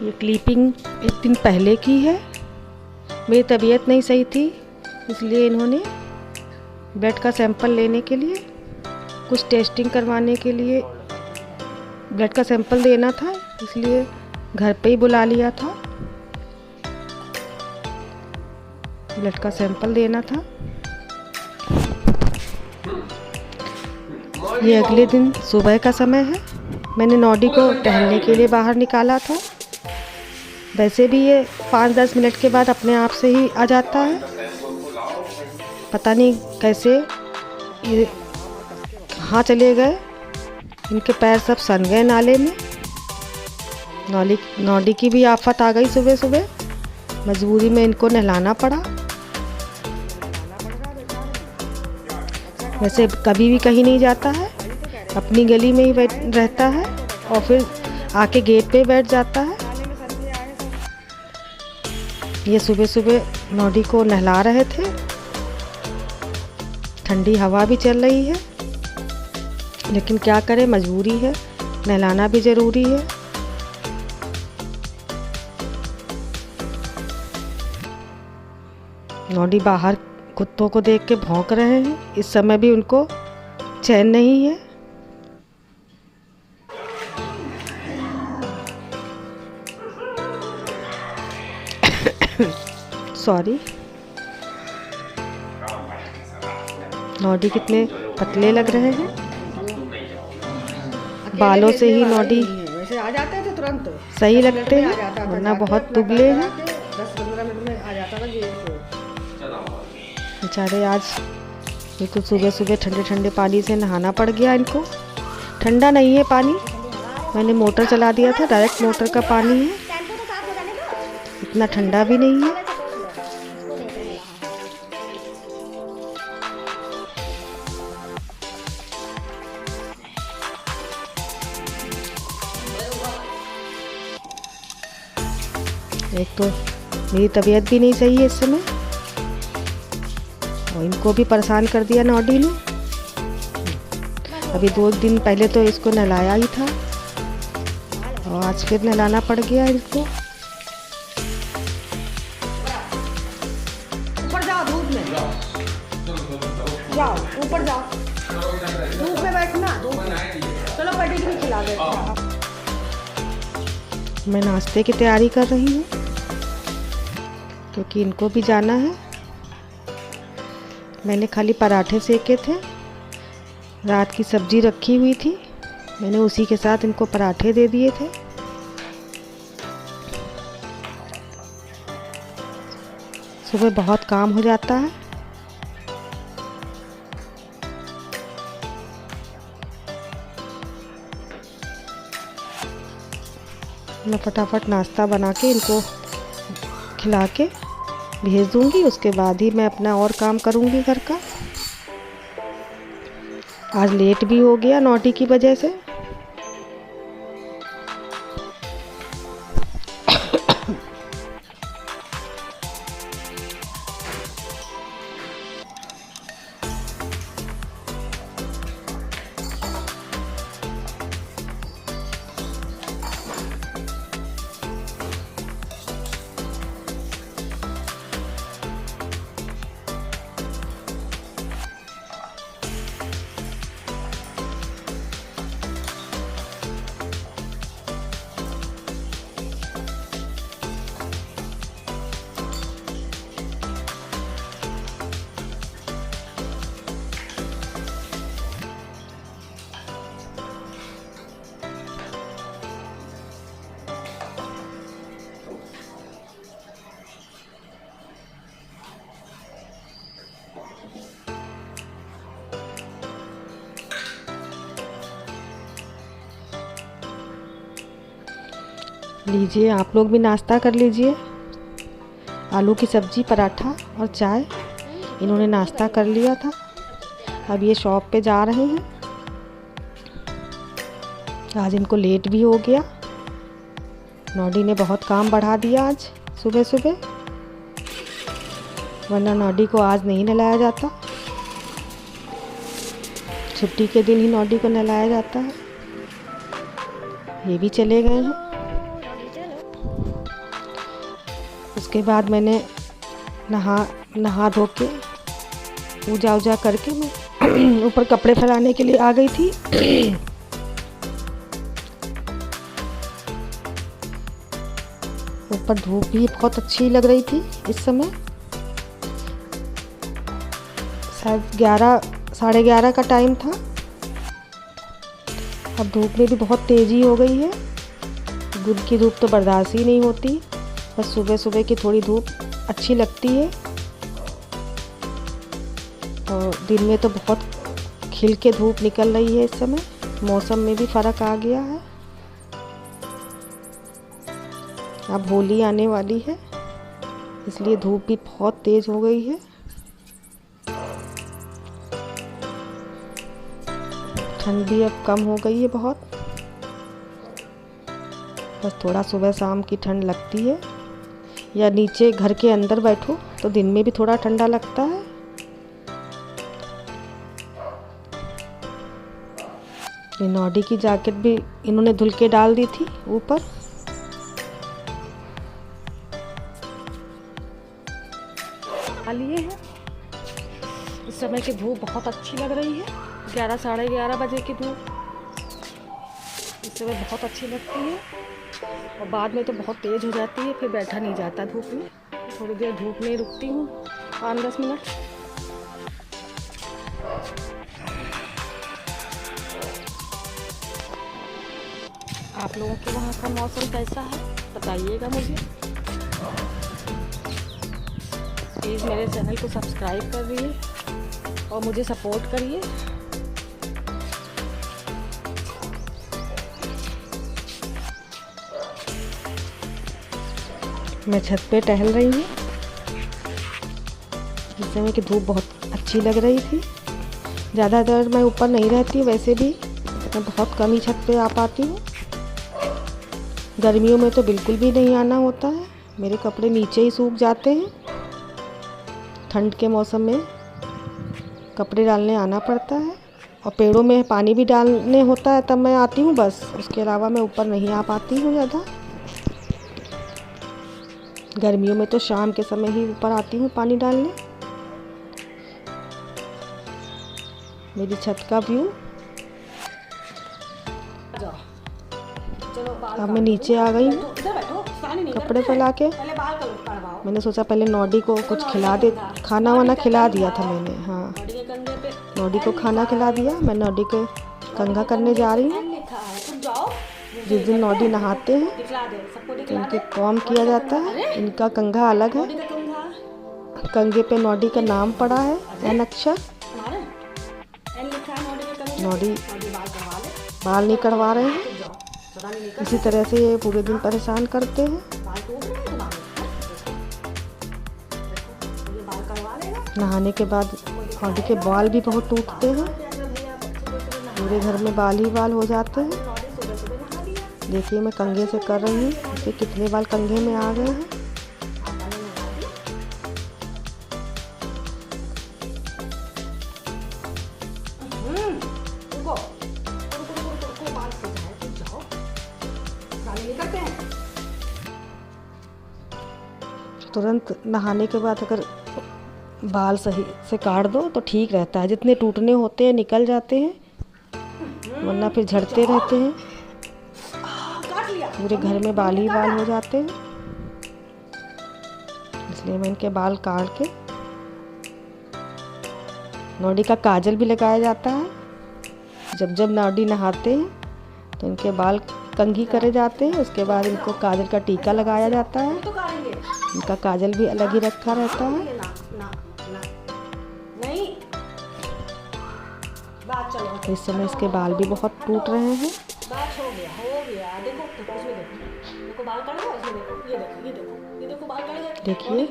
ये क्लिपिंग एक दिन पहले की है। मेरी तबीयत नहीं सही थी, इसलिए इन्होंने ब्लड का सैंपल लेने के लिए, कुछ टेस्टिंग करवाने के लिए ब्लड का सैंपल देना था, इसलिए घर पे ही बुला लिया था। ब्लड का सैंपल देना था। ये अगले दिन सुबह का समय है। मैंने नॉडी को टहलने के लिए बाहर निकाला था। वैसे भी ये 5-10 मिनट के बाद अपने आप से ही आ जाता है। पता नहीं कैसे ये कहाँ चले गए। इनके पैर सब सन गए नाले में। नॉडी की भी आफत आ गई सुबह सुबह। मजबूरी में इनको नहलाना पड़ा। वैसे कभी भी कहीं नहीं जाता है, अपनी गली में ही रहता है और फिर आके गेट पे बैठ जाता है। ये सुबह सुबह नॉडी को नहला रहे थे। ठंडी हवा भी चल रही है, लेकिन क्या करें, मजबूरी है, नहलाना भी ज़रूरी है। नॉडी बाहर कुत्तों को देख के भौंक रहे हैं। इस समय भी उनको चैन नहीं है। सॉरी। नॉडी कितने पतले लग रहे हैं। बालों से ही नॉडी वैसे आ जाते थे तुरंत, सही लगते हैं, वरना बहुत दुबले हैं। 10-15 मिनट में आ जाता था गेट पे। बेचारे आज बिल्कुल सुबह सुबह ठंडे ठंडे पानी से नहाना पड़ गया इनको। ठंडा नहीं है पानी, मैंने मोटर चला दिया था, डायरेक्ट मोटर का पानी है, इतना ठंडा भी नहीं है। एक तो मेरी तबीयत भी नहीं सही है इस समय, और इनको भी परेशान कर दिया नॉडी ने। अभी 2 दिन पहले तो इसको नहलाया ही था और आज फिर नहलाना पड़ गया इनको। ऊपर जाओ, धूप में जाओ, ऊपर जाओ, धूप में बैठना, धूप में। चलो पेटी भी खिला देते हैं। मैं नाश्ते की तैयारी कर रही हूँ क्योंकि इनको भी जाना है। मैंने खाली पराठे सेके थे, रात की सब्जी रखी हुई थी, मैंने उसी के साथ इनको पराठे दे दिए थे। सुबह बहुत काम हो जाता है। मैं फटाफट नाश्ता बना के इनको खिला के भेज दूंगी, उसके बाद ही मैं अपना और काम करूंगी घर का। आज लेट भी हो गया नॉटी की वजह से। लीजिए, आप लोग भी नाश्ता कर लीजिए। आलू की सब्ज़ी, पराठा और चाय। इन्होंने नाश्ता कर लिया था। अब ये शॉप पे जा रहे हैं। आज इनको लेट भी हो गया। नॉडी ने बहुत काम बढ़ा दिया आज सुबह सुबह, वरना नॉडी को आज नहीं नहलाया जाता। छुट्टी के दिन ही नॉडी को नहलाया जाता है। ये भी चले गए हैं। उसके बाद मैंने नहा धो के पूजा वूजा करके मैं ऊपर कपड़े फैलाने के लिए आ गई थी। ऊपर धूप भी बहुत अच्छी लग रही थी इस समय, शायद 11 साढ़े 11 का टाइम था। अब धूप में भी बहुत तेज़ी हो गई है। गुड़ की धूप तो बर्दाश्त ही नहीं होती, बस सुबह सुबह की थोड़ी धूप अच्छी लगती है। और दिन में तो बहुत खिल के धूप निकल रही है इस समय। मौसम में भी फ़र्क आ गया है। अब होली आने वाली है, इसलिए धूप भी बहुत तेज़ हो गई है। ठंड भी अब कम हो गई है बहुत, बस थोड़ा सुबह शाम की ठंड लगती है। या नीचे घर के अंदर बैठो तो दिन में भी थोड़ा ठंडा लगता है। ये नॉडी की जैकेट भी इन्होंने धुल के डाल दी थी ऊपर। लिए है इस समय की धूप बहुत अच्छी लग रही है। 11 साढ़े 11 बजे की धूप इस समय बहुत अच्छी लगती है, और बाद में तो बहुत तेज़ हो जाती है, फिर बैठा नहीं जाता धूप में। थोड़ी देर धूप में रुकती हूँ 5-10 मिनट। आप लोगों के वहाँ का मौसम कैसा है बताइएगा मुझे। प्लीज़ मेरे चैनल को सब्सक्राइब करिए और मुझे सपोर्ट करिए। मैं छत पे टहल रही हूँ। इस समय की धूप बहुत अच्छी लग रही थी। ज़्यादातर मैं ऊपर नहीं रहती, वैसे भी मैं बहुत कम ही छत पे आ पाती हूँ। गर्मियों में तो बिल्कुल भी नहीं आना होता है, मेरे कपड़े नीचे ही सूख जाते हैं। ठंड के मौसम में कपड़े डालने आना पड़ता है, और पेड़ों में पानी भी डालने होता है, तब मैं आती हूँ बस। उसके अलावा मैं ऊपर नहीं आ पाती हूँ ज़्यादा। गर्मियों में तो शाम के समय ही ऊपर आती हूँ पानी डालने। मेरी छत का व्यू। अब मैं नीचे आ गई हूँ कपड़े फैला के। मैंने सोचा पहले नॉडी को कुछ खिला दे, खाना वाना खिला दिया था मैंने। हाँ, नॉडी को खाना खिला दिया। मैं नॉडी को कंघा करने जा रही हूँ। जिस दिन नॉडी नहाते हैं तो इनके कॉम किया जाता है। इनका कंघा अलग है। कंघे पे नॉडी का नाम पड़ा है, एन अक्षर। नॉडी बाल नहीं कटवा रहे हैं। इसी तरह से ये पूरे दिन परेशान करते हैं। नहाने के बाद नॉडी के बाल भी बहुत टूटते हैं। पूरे घर में बाल ही बाल हो जाते हैं। देखिए मैं कंघे से कर रही हूँ, इसके कितने बाल कंघे में आ गए हैं। तुरंत नहाने के बाद अगर बाल सही से काट दो तो ठीक रहता है। जितने टूटने होते हैं निकल जाते हैं, वरना फिर झड़ते रहते हैं। पूरे घर में बाल ही बाल हो जाते हैं, इसलिए मैं इनके बाल काट के। नॉडी का काजल भी लगाया जाता है। जब जब नॉडी नहाते हैं तो इनके बाल कंघी करे जाते हैं। उसके बाद इनको काजल का टीका लगाया जाता है। इनका काजल भी अलग ही रखा रहता है। इस समय इसके बाल भी बहुत टूट रहे हैं। देखिए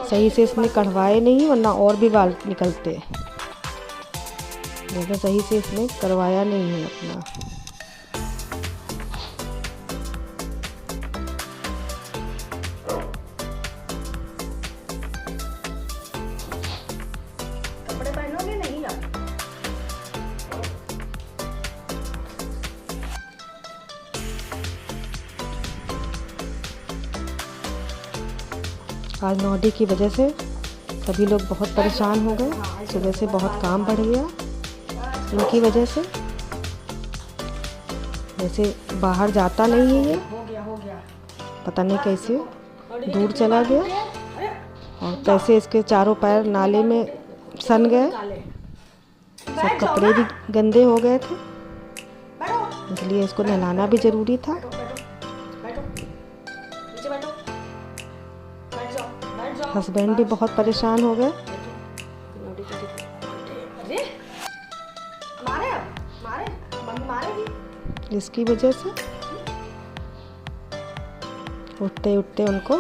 सही से इसने कढ़वाए नहीं, वरना और भी बाल निकलते। देखो सही से इसने करवाया नहीं है अपना। कपड़े पहनोगे नहीं आप? आज नौडी की वजह से सभी लोग बहुत परेशान हो गए। सुबह से बहुत काम बढ़ गया इनकी वजह से। वैसे बाहर जाता नहीं है ये, पता नहीं कैसे दूर चला गया और कैसे इसके चारों पैर नाले में सन गए। सब कपड़े भी गंदे हो गए थे, इसलिए इसको नहलाना भी ज़रूरी था। हस्बैंड भी बहुत परेशान हो गए। इसकी वजह से उठते उठते उनको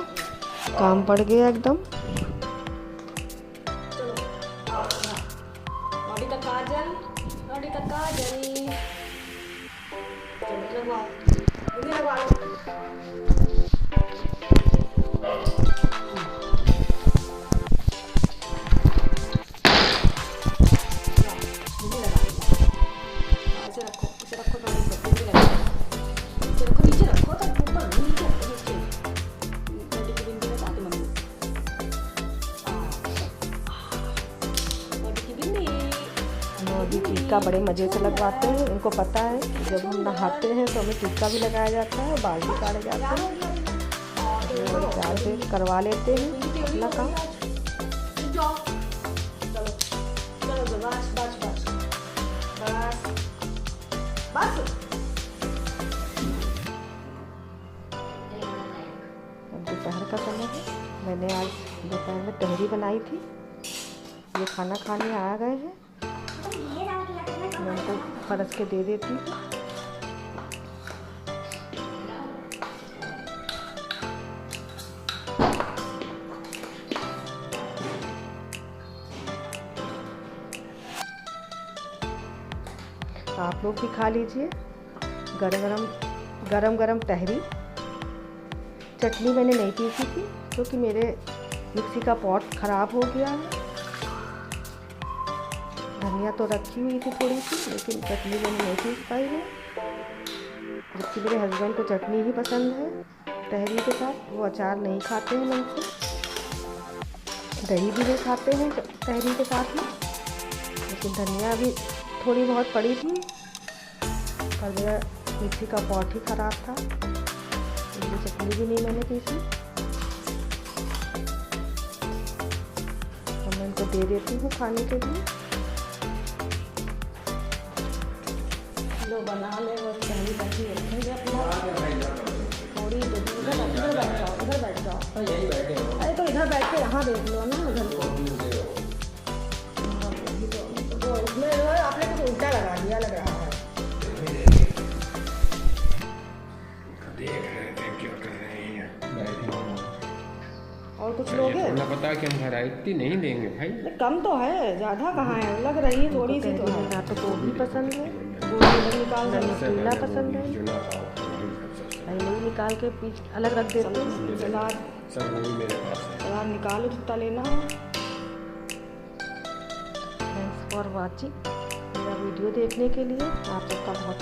काम पड़ गया एकदम। नौडी टीका बड़े मज़े से लगवाते हैं। इनको पता है जब हम नहाते हैं तो हमें टीका भी लगाया जाता है, बाल भी काटे जाते हैं। बड़े प्यार से करवा लेते हैं अपना काम। अब दोपहर का समय है। मैंने आज दोपहर में तहरी बनाई थी। ये खाना खाने आ गए हैं, मैं उनको परस के दे देती हूँ। आप लोग भी खा लीजिए गरम गरम तहरी। चटनी मैंने नहीं पीसी थी क्योंकि मेरे मिक्सी का पॉट ख़राब हो गया है। धनिया तो रखी हुई थी थोड़ी सी, लेकिन चटनी मैंने नहीं पीस पाई है। जबकि मेरे हस्बैंड को चटनी ही पसंद है तहरी के साथ। वो अचार नहीं खाते हैं मन से, दही भी नहीं खाते हैं तहरी के साथ में। लेकिन धनिया भी थोड़ी बहुत पड़ी थी और मेरा मिक्सी का पॉट ही ख़राब था, इसलिए चटनी भी नहीं मैंने पीसी। और मैं इनको दे देती हूँ खाने के लिए। लो बना ले, वो तहरी बैठी रखेंगे अपना थोड़ी। तो इधर बैठ जाओ, इधर बैठ जाओ। अरे तो इधर बैठ के यहाँ देख लो ना, उधर को उसमें आपने कुछ उल्टा लगा दिया लग रहा है। और कुछ लोगे? ना पता कि हम वैरायटी नहीं लेंगे भाई। कम तो है, ज़्यादा कहाँ है, लग रही है थोड़ी सी। तो ना तो गोभी पसंद है, गोभी निकाल पीला पसंद है, नहीं निकाल के पीस अलग रख देते हैं। सलाद सब वही मेरे पास है, सलाद निकालो जितना लेना है। Thanks for watching. मेरा वीडियो देखने के लिए आप सबका बहुत